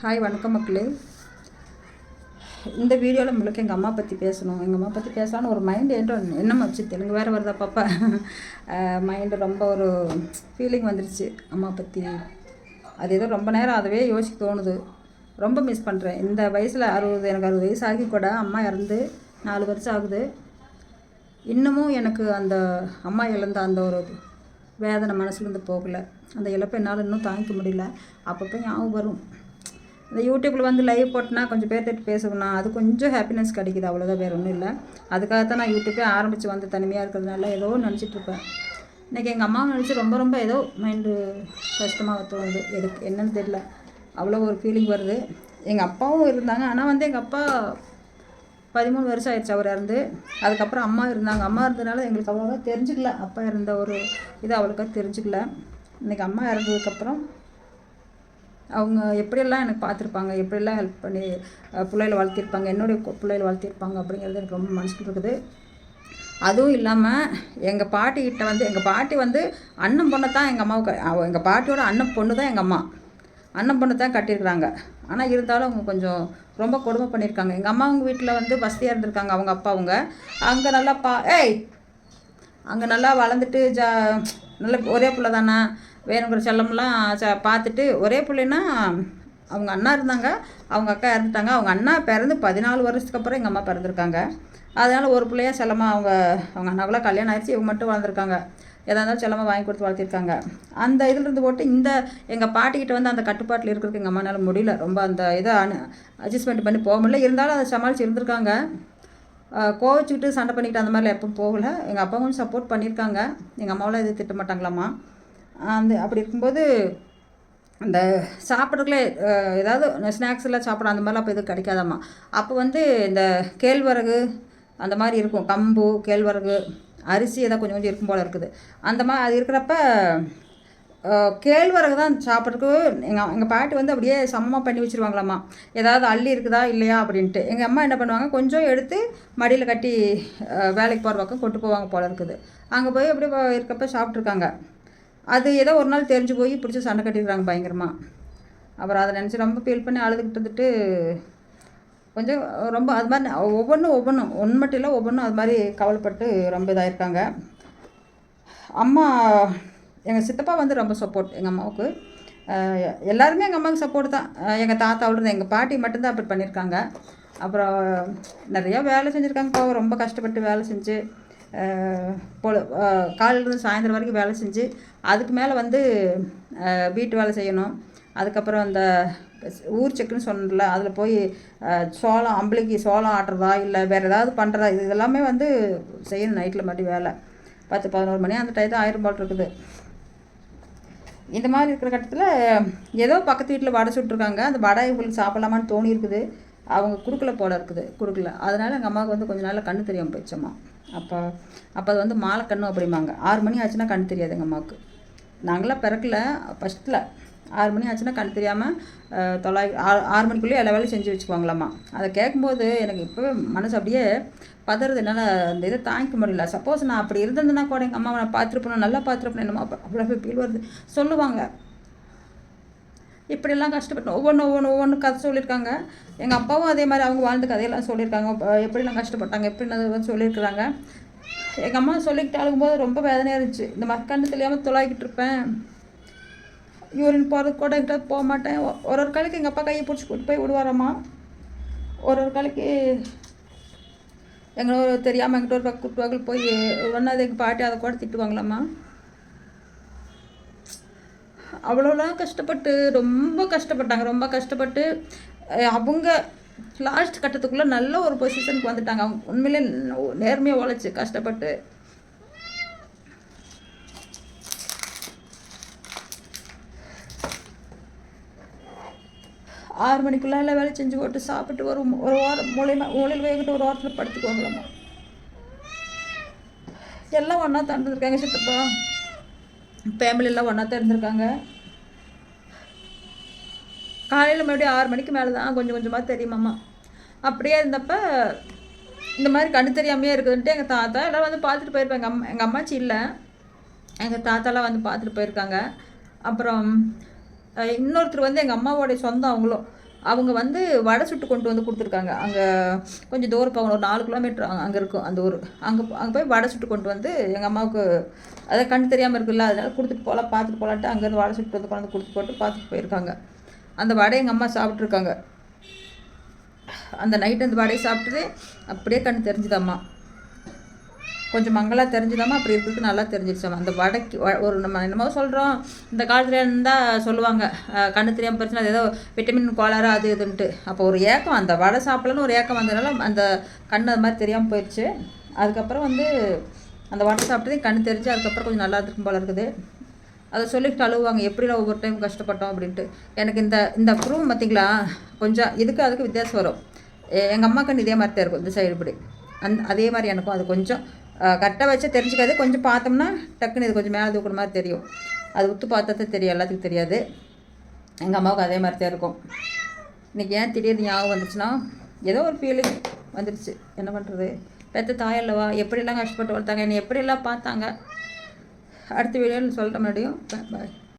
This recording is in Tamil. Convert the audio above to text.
ஹாய் வணக்கம் மக்களே. இந்த வீடியோவில் நம்மளுக்கு எங்கள் அம்மா பற்றி பேசணும். எங்கள் அம்மா பற்றி பேசலான்னு ஒரு மைண்டு என்ன வச்சு தெலுங்கு வேறு வருதா பாப்பா. மைண்டு ரொம்ப ஒரு ஃபீலிங் வந்துருச்சு அம்மா பற்றி. அது ஏதோ ரொம்ப நேரம் அதவே யோசிக்க தோணுது. ரொம்ப மிஸ் பண்ணுறேன். இந்த வயசில் எனக்கு 60 வயசு ஆகி கூட அம்மா இறந்து 4 வருஷம் ஆகுது. இன்னமும் எனக்கு அந்த அம்மா இழந்த அந்த ஒரு வேதனை மனசுலேருந்து போகலை. அந்த இழப்பை என்னால் இன்னும் தாங்கிக்க முடியல. அப்பப்போ ஞாபகம் வரும். இந்த யூடியூப்பில் வந்து லைவ் போட்டுனா கொஞ்சம் பேர்த்திட்டு பேசுவேன்னா அது கொஞ்சம் ஹாப்பினஸ் கிடைக்குது, அவ்வளோதான், வேறு ஒன்றும் இல்லை. அதுக்காகத்தான் நான் யூடியூப்பே ஆரம்பித்து வந்து தனிமையாக இருக்கிறதுனால ஏதோ நினச்சிட்ருப்பேன். இன்றைக்கி எங்கள் அம்மாவை நினச்சி ரொம்ப ரொம்ப ஏதோ மைண்டு கஷ்டமாக தோணுது. எதுக்கு என்னன்னு தெரியல, அவ்வளோ ஒரு ஃபீலிங் வருது. எங்கள் அப்பாவும் இருந்தாங்க, ஆனால் வந்து எங்கள் அப்பா 13 வருஷம் ஆயிடுச்சு அவர் இறந்து. அதுக்கப்புறம் அம்மா இருந்தாங்க. அம்மா இருந்ததுனால எங்களுக்கு அவ்வளோவா தெரிஞ்சுக்கல. அப்பா இருந்த ஒரு இது அவ்வளோக்கா தெரிஞ்சுக்கல. இன்றைக்கி அம்மா இறந்ததுக்கப்புறம் அவங்க எப்படியெல்லாம் எனக்கு பார்த்துருப்பாங்க, எப்படியெல்லாம் ஹெல்ப் பண்ணி பிள்ளைகளை வளர்த்திருப்பாங்க, என்னுடைய பிள்ளைகளை வளர்த்திருப்பாங்க அப்படிங்கிறது எனக்கு ரொம்ப மனசுக்கு இருக்குது. அதுவும் இல்லாமல் எங்கள் பாட்டிக்கிட்ட வந்து எங்கள் பாட்டி வந்து அண்ணன் பொண்ணை தான் எங்கள் அம்மாவுக்கு எங்கள் பாட்டியோட அண்ணன் பொண்ணு தான் எங்கள் அம்மா. அண்ணன் பொண்ணு தான் கட்டியிருக்கிறாங்க. ஆனால் இருந்தாலும் அவங்க கொஞ்சம் ரொம்ப கொடுமை பண்ணியிருக்காங்க. எங்கள் அம்மா அவங்க வீட்டில் வந்து வசதியாக இருந்திருக்காங்க. அவங்க அப்பா அவங்க அங்கே நல்லா அங்கே நல்லா வளர்ந்துட்டு நல்ல ஒரே பிள்ளை தானே, வேணுங்கிற செல்லம்லாம் பார்த்துட்டு ஒரே பிள்ளைன்னா அவங்க அண்ணா இருந்தாங்க, அவங்க அக்கா இறந்துட்டாங்க. அவங்க அண்ணா பிறந்து 14 வருஷத்துக்கு அப்புறம் எங்கள் அம்மா பிறந்திருக்காங்க. அதனால் ஒரு பிள்ளையா செல்லமாக அவங்க அண்ணாவுக்குலாம் கல்யாணம் ஆயிடுச்சு, இவங்க மட்டும் வளர்ந்துருக்காங்க. எதாக இருந்தாலும் செல்லமாக வாங்கி கொடுத்து வளர்த்திருக்காங்க. அந்த இதிலிருந்து போட்டு இந்த எங்கள் பாட்டிக்கிட்ட வந்து அந்த கட்டுப்பாட்டில் இருக்கிறதுக்கு எங்கள் அம்மானால முடியல. ரொம்ப அந்த இதை அட்ஜஸ்ட்மெண்ட் பண்ணி போக முடியல. இருந்தாலும் அதை சமாளித்து இருந்திருக்காங்க. கோவிச்சுக்கிட்டு சண்டை பண்ணிக்கிட்டு அந்த மாதிரிலாம் எப்பவும் போகலை. எங்கள் அப்பா கொஞ்சம் சப்போர்ட் பண்ணியிருக்காங்க. எங்கள் அம்மாவெலாம் எதுவும் திட்ட மாட்டாங்களாம்மா. அப்படி இருக்கும்போது அந்த சாப்பிட்றதுக்குள்ளே ஏதாவது ஸ்நாக்ஸ் எல்லாம் சாப்பிட அந்த மாதிரிலாம் அப்போ எதுவும் கிடைக்காதாம்மா. அப்போ வந்து இந்த கேழ்வரகு அந்த மாதிரி இருக்கும், கம்பு கேழ்வரகு அரிசி ஏதாவது கொஞ்சம் கொஞ்சம் இருக்கும் போல் இருக்குது. அந்த மாதிரி அது இருக்கிறப்ப கேழ்வரகு தான் சாப்பிட்றதுக்கு எங்கள் பாட்டி வந்து அப்படியே சமமாக பண்ணி வச்சுருவாங்களாம்மா. ஏதாவது அள்ளி இருக்குதா இல்லையா அப்படின்ட்டு எங்கள் அம்மா என்ன பண்ணுவாங்க, கொஞ்சம் எடுத்து மடியில் கட்டி வேலைக்கு போகிற பக்கம் கொண்டு போவாங்க போல் இருக்குது. அங்கே போய் அப்படியே இருக்கப்போ சாப்பிட்ருக்காங்க. அது ஏதோ ஒரு நாள் தெரிஞ்சு போய் பிடிச்சி சண்டை கட்டிடுறாங்க பயங்கரமாக. அப்புறம் அதை நினச்சி ரொம்ப ஃபீல் பண்ணி அழுதுகிட்டு இருந்துட்டு கொஞ்சம் ரொம்ப அது மாதிரி ஒவ்வொன்றும் ஒன்று மட்டும் இல்லை, ஒவ்வொன்றும் அது மாதிரி கவலைப்பட்டு ரொம்ப இதாகிருக்காங்க. அம்மா எங்கள் சித்தப்பா வந்து ரொம்ப சப்போர்ட் எங்கள் அம்மாவுக்கு. எல்லாருமே எங்கள் அம்மாவுக்கு சப்போர்ட் தான். எங்கள் தாத்தாவோட எங்கள் பாட்டி மட்டும்தான் அப்படி பண்ணியிருக்காங்க. அப்புறம் நிறையா வேலை செஞ்சுருக்காங்க. ரொம்ப கஷ்டப்பட்டு வேலை செஞ்சு காலையிலேருந்து சாயந்தரம் வரைக்கும் வேலை செஞ்சு அதுக்கு மேலே வந்து வீட்டு வேலை செய்யணும். அதுக்கப்புறம் அந்த ஊர் செக்குன்னு சொன்னல அதில் போய் அம்பளிக்கு சோளம் ஆட்டுறதா இல்லை வேறு ஏதாவது பண்ணுறதா, இது எல்லாமே வந்து செய்யணும். நைட்டில் மட்டும் வேலை 10-11 மணி அந்த டயத்தை ஆயிரம் போல் இருக்குது. இந்த மாதிரி இருக்கிற கட்டத்தில் ஏதோ பக்கத்து வீட்டில் வடை சுட்டுருக்காங்க. அந்த வடை இவங்களுக்கு சாப்பிட்லாமான்னு தோணி இருக்குது. அவங்க கொடுக்கல போல இருக்குது, கொடுக்கல. அதனால் எங்கள் அம்மாவுக்கு வந்து கொஞ்சம் நாளில் கண்ணு தெரியாமல் போயிடுச்சம்மா. அப்போ அது வந்து மாலை கண்ணு அப்படிம்பாங்க. 6 மணி ஆச்சுன்னா கண் தெரியாது எங்கள் அம்மாவுக்கு. நாங்களாம் பிறக்கல, ஃபஸ்ட்டில் 6 மணி ஆச்சுன்னா கண் தெரியாமல் 6 மணிக்குள்ளேயே எல்லா வேலையும் செஞ்சு வச்சுக்குவாங்களாம்மா. அதை கேட்கும்போது எனக்கு இப்போவே மனசு அப்படியே பதறது. என்னால் அந்த இதை தாங்கிக்க முடியல. சப்போஸ் நான் அப்படி இருந்ததுன்னா கூட எங்கள் அம்மாவை நான் பார்த்துருப்பேன், நல்லா பார்த்துருப்பேன். என்னம்மா அவ்வளோ ஃபீல் வருது சொல்லுவாங்க. இப்படியெல்லாம் கஷ்டப்பட்டு ஒவ்வொன்று கதை சொல்லியிருக்காங்க. எங்கள் அப்பாவும் அதே மாதிரி அவங்க வாழ்ந்த கதையெல்லாம் சொல்லியிருக்காங்க. எப்படிலாம் கஷ்டப்பட்டாங்க எப்படின்னு சொல்லியிருக்கிறாங்க. எங்கள் அம்மா சொல்லிக்கிட்டு அழுகும்போது ரொம்ப வேதனையாக இருந்துச்சு. இந்த மாதிரி கண்ணு தெரியாமல் துளாக்கிட்டு இருப்பேன். யூரின் போகிறதுக்கு கூட எங்கிட்ட போக மாட்டேன். ஒரு காலைக்கு எங்கள் அப்பா கையை பிடிச்சி கூட்டு போய் விடுவாரம்மா. ஒரு காலைக்கு எங்களோட தெரியாமல் எங்கிட்ட ஒரு பக்கம் கூட்டுவாங்க போய் ஒன்றாவது எங்கள் பாட்டி அதை கூட திட்டுவாங்களாம்மா. அவ்வளோலாம் கஷ்டப்பட்டு ரொம்ப கஷ்டப்பட்டாங்க. ரொம்ப கஷ்டப்பட்டு அவங்க லாஸ்ட் கட்டத்துக்குள்ளே நல்ல ஒரு பொசிஷனுக்கு வந்துட்டாங்க. அவங்க உண்மையிலே நேர்மையாக உழைச்சி கஷ்டப்பட்டு 6 மணிக்குள்ளே எல்லாம் வேலை செஞ்சு போட்டு சாப்பிட்டு ஒரு வாரம் மூலையில் வேகிட்டு ஒரு வாரத்தில் படுத்துக்குவாங்களாம்மா. எல்லாம் ஒன்றா தான் இருந்திருக்காங்க. சித்தப்பா ஃபேமிலியெல்லாம் ஒன்றா தான் இருந்திருக்காங்க. காலையில் மறுபடியும் 6 மணிக்கு மேலே தான் கொஞ்சம் கொஞ்சமாக தெரியுமாம்மா. அப்படியே இருந்தப்ப இந்த மாதிரி கண்ணு தெரியாமையே இருக்குதுன்ட்டு எங்கள் தாத்தா எல்லோரும் வந்து பார்த்துட்டு போயிருப்பாங்க. எங்கள் அம்மாச்சி இல்லை, எங்கள் தாத்தாலாம் வந்து பார்த்துட்டு போயிருக்காங்க. அப்புறம் இன்னொருத்தர் வந்து எங்கள் அம்மாவோடைய சொந்தம். அவங்களும் அவங்க வந்து வடை சுட்டு கொண்டு வந்து கொடுத்துருக்காங்க. அங்கே கொஞ்சம் தூரம் போகணும், ஒரு 4 கிலோமீட்டர் அங்கே இருக்கும் அந்த ஊர். அங்கே போய் வடை சுட்டு கொண்டு வந்து எங்கள் அம்மாவுக்கு அதை கண் தெரியாமல் இருக்குல்ல, அதனால் கொடுத்துட்டு போகலாம் பார்த்துட்டு போகலான்ட்டு அங்கேருந்து வடை சுட்டு வந்து கொண்டு கொடுத்து போட்டு பார்த்துட்டு போயிருக்காங்க. அந்த வடையை எங்கள் அம்மா சாப்பிட்ருக்காங்க. அந்த நைட்டு அந்த வடையை சாப்பிட்டுட்டு அப்படியே கண் தெரிஞ்சுதாம்மா, கொஞ்சம் மங்களாக தெரிஞ்சுதாம்மா, அப்படி இருக்கிறது நல்லா தெரிஞ்சிருச்சாம்மா. அந்த வடைக்கு ஒரு நம்ம என்னமோ சொல்கிறோம், இந்த காலத்துல இருந்தால் சொல்லுவாங்க கண்ணு தெரியாமல் பிரச்சனை, அது ஏதோ விட்டமின் கோளாறு அது இதுன்ட்டு. அப்போ ஒரு ஏக்கம், அந்த வடை சாப்பிடலன்னு ஒரு ஏக்கம் வந்ததுனால அந்த கண் அது மாதிரி தெரியாமல் போயிடுச்சு. அதுக்கப்புறம் வந்து அந்த வடை சாப்பிட்டதே கண் தெரிஞ்சு அதுக்கப்புறம் கொஞ்சம் நல்லா இருக்கும் போல இருக்குது. அதை சொல்லிட்டு அழுவாங்க, எப்படிலாம் ஒவ்வொரு டைம் கஷ்டப்பட்டோம் அப்படின்ட்டு. எனக்கு இந்த ப்ரூவ் பார்த்திங்களா, கொஞ்சம் இதுக்கு அதுக்கு வித்தியாசம் வரும். எங்கள் அம்மா கண் இதே மாதிரி தான் இருக்கும், இந்த சைடு இப்படி. அதே மாதிரி எனக்கும் அது கொஞ்சம் கரெக்டாக வச்சு தெரிஞ்சுக்காது. கொஞ்சம் பார்த்தோம்னா டக்குன்னு இது கொஞ்சம் மேலே தூக்குற மாதிரி தெரியும். அது உத்து பார்த்தா தான் தெரியும், எல்லாத்துக்கும் தெரியாது. எங்கள் அம்மாவுக்கு அதே மாதிரி தான் இருக்கும். இன்றைக்கி ஏன் திடீர்னு ஞாபகம் வந்துச்சுன்னா, ஏதோ ஒரு ஃபீலிங் வந்துடுச்சு. என்ன பண்ணுறது, பெற்ற தாயல்லவா, எப்படிலாம் கஷ்டப்பட்டு வளர்த்தாங்க, என்னை எப்படிலாம் பார்த்தாங்க. அடுத்த வீடியோவில் சொல்கிற மாதிரியும் பாய்.